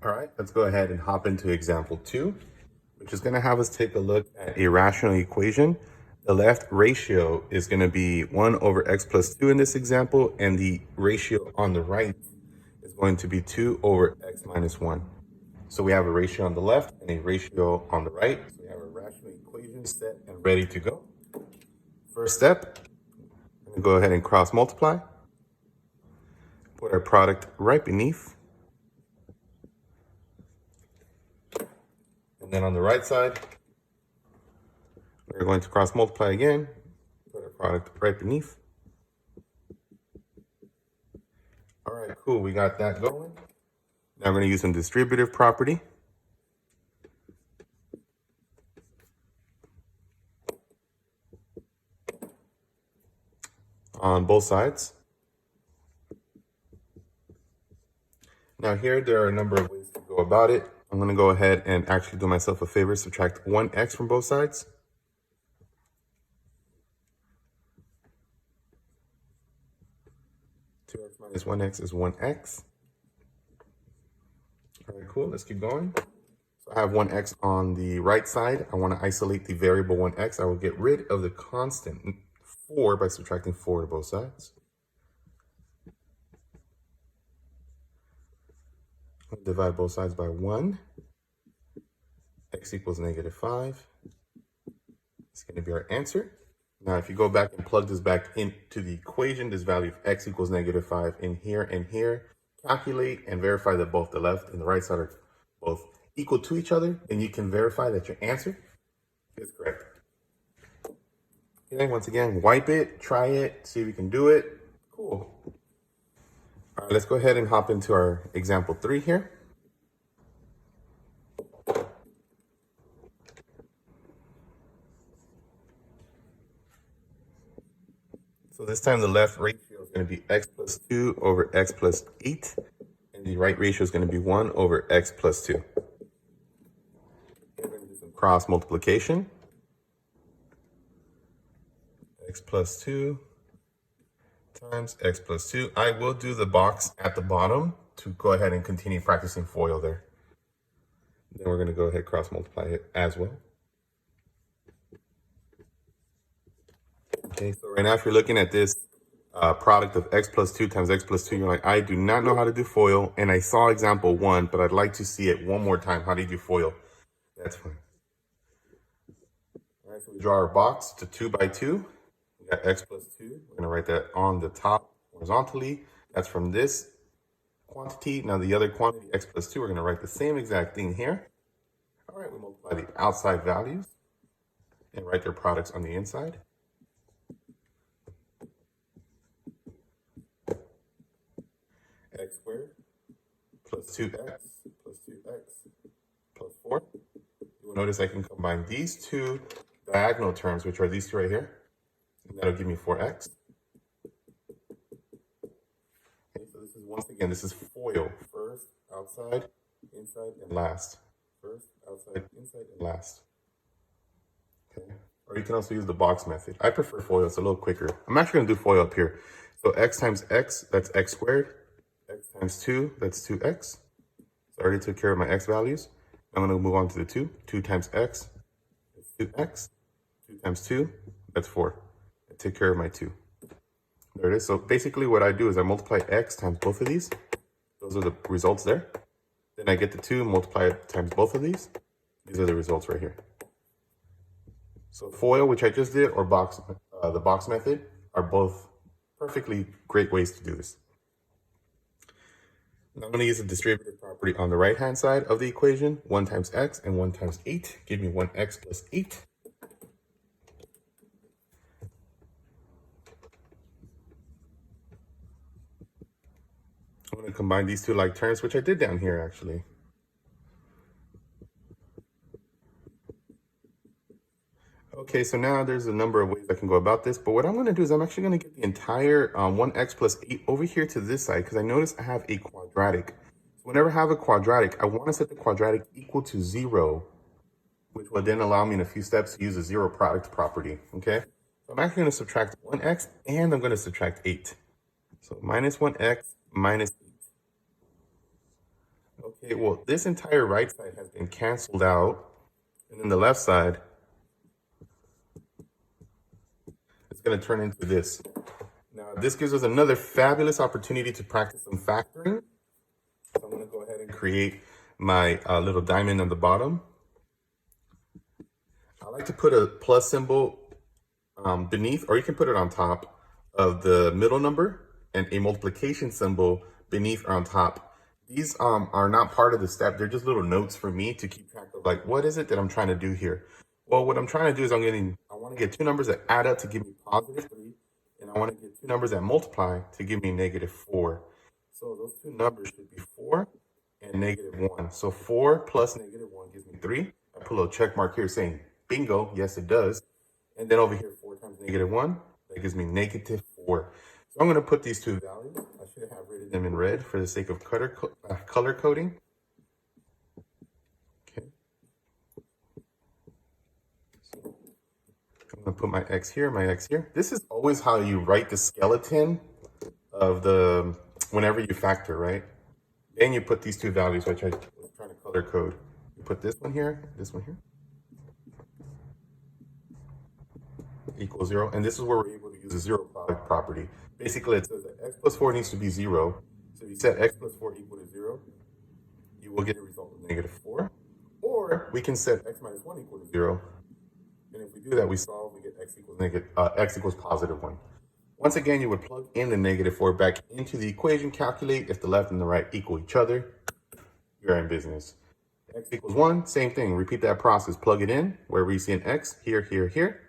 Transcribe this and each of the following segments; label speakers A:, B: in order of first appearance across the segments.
A: All right, let's go ahead and hop into example 2, which is going to have us take a look at a rational equation. The left ratio is going to be 1 over x plus 2 in this example, and the ratio on the right is going to be 2 over x minus 1. So we have a ratio on the left and a ratio on the right. So we have a rational equation set and ready to go. First step, I'm going to go ahead and cross multiply. Put our product right beneath. And then on the right side, we're going to cross multiply again. Put our product right beneath. All right, cool. We got that going. Now we're going to use some distributive property. On both sides. Now here, there are a number of ways to go about it. I'm going to go ahead and actually do myself a favor, subtract 1x from both sides. Minus 1x is 1x. All right, cool. Let's keep going. So I have 1x on the right side. I want to isolate the variable 1x. I will get rid of the constant 4 by subtracting 4 to both sides. I'll divide both sides by 1. X equals negative 5. It's going to be our answer. Now, if you go back and plug this back into the equation, this value of x equals negative 5 in here and here, calculate and verify that both the left and the right side are both equal to each other, and you can verify that your answer is correct. Okay, once again, wipe it, try it, see if you can do it. Cool. All right, let's go ahead and hop into our example 3 here. So this time the left ratio is going to be x plus 2 over x plus 8. And the right ratio is going to be 1 over x plus 2. We're going to do some cross multiplication. X plus 2 times x plus 2. I will do the box at the bottom to go ahead and continue practicing FOIL there. Then we're going to go ahead and cross multiply it as well. Okay, so right now if you're looking at this product of x plus 2 times x plus 2, you're like, I do not know how to do FOIL, and I saw example 1, but I'd like to see it one more time. How do you do FOIL? That's fine. All right, so we draw our box to 2 by 2. We got x plus 2. We're going to write that on the top horizontally. That's from this quantity. Now the other quantity, x plus 2, we're going to write the same exact thing here. All right, we multiply the outside values and write their products on the inside. X squared plus 2x plus 2x plus 4. You will notice I can combine these two diagonal terms, which are these two right here, and that'll give me 4x. Okay, so this is, once again, this is FOIL. First, outside, inside, and last. First, outside, inside, and last. Okay. Or you can also use the box method. I prefer FOIL. It's a little quicker. I'm actually going to do FOIL up here. So x times x, that's x squared. X times 2, that's 2x. So I already took care of my x values. I'm going to move on to the 2. 2 times x, that's 2x. 2 times 2, that's 4. I take care of my 2. There it is. So basically what I do is I multiply x times both of these. Those are the results there. Then I get the 2, multiply it times both of these. These are the results right here. So FOIL, which I just did, or the box method, are both perfectly great ways to do this. I'm going to use a distributive property on the right-hand side of the equation. 1 times x and 1 times 8. Give me 1x plus 8. I'm going to combine these two like terms, which I did down here, actually. Okay, so now there's a number of ways I can go about this, but what I'm going to do is I'm actually going to get the entire 1x plus 8 over here to this side, because I notice I have a quadratic. So whenever I have a quadratic, I want to set the quadratic equal to 0, which will then allow me in a few steps to use a zero product property, okay? So I'm actually going to subtract 1x, and I'm going to subtract 8. So minus 1x minus 8. Okay, well, this entire right side has been canceled out. And then the left side is going to turn into this. Now, this gives us another fabulous opportunity to practice some factoring. So I'm going to go ahead and create my little diamond on the bottom. I like to put a plus symbol beneath, or you can put it on top of the middle number, and a multiplication symbol beneath or on top. These are not part of the step. They're just little notes for me to keep track of, like, what is it that I'm trying to do here? Well, what I'm trying to do is I want to get two numbers that add up to give me positive 3, and I want to get two numbers that multiply to give me negative 4. So those two numbers should be 4 and negative 1. So 4 plus negative 1 gives me 3. I put a little check mark here saying, bingo, yes it does. And then over here, 4 times negative 1, that gives me negative 4. So I'm going to put these two values. I should have written them in red for the sake of color coding. Okay. So I'm going to put my X here, my X here. This is always how you write the skeleton of whenever you factor, right? Then you put these two values, which I was trying to color code. You put this one here, equals 0, and this is where we're able to use a zero product property. Basically, it says that x plus 4 needs to be 0. So if you set x plus 4 equal to 0, you will get a result of negative 4. Or we can set x minus 1 equal to 0. And if we do that, we solve, we get x equals positive 1. Once again, you would plug in the negative 4 back into the equation, calculate. If the left and the right equal each other, you're in business. X equals 1, same thing. Repeat that process. Plug it in wherever you see an x, here, here, here.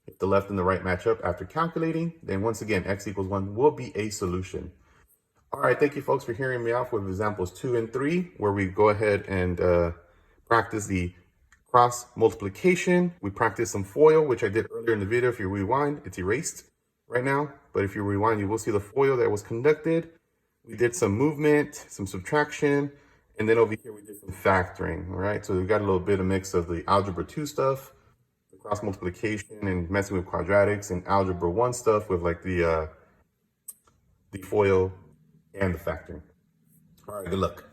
A: If the left and the right match up after calculating, then once again, x equals 1 will be a solution. All right, thank you folks for hearing me out with examples 2 and 3, where we go ahead and practice the cross multiplication. We practice some FOIL, which I did earlier in the video. If you rewind, it's erased right now. But if you rewind, you will see the FOIL that was conducted. We did some movement, some subtraction, and then over here we did some factoring, all right? So we got a little bit of mix of the algebra 2 stuff, cross multiplication and messing with quadratics, and algebra 1 stuff with like the FOIL and the factoring. All right, good luck.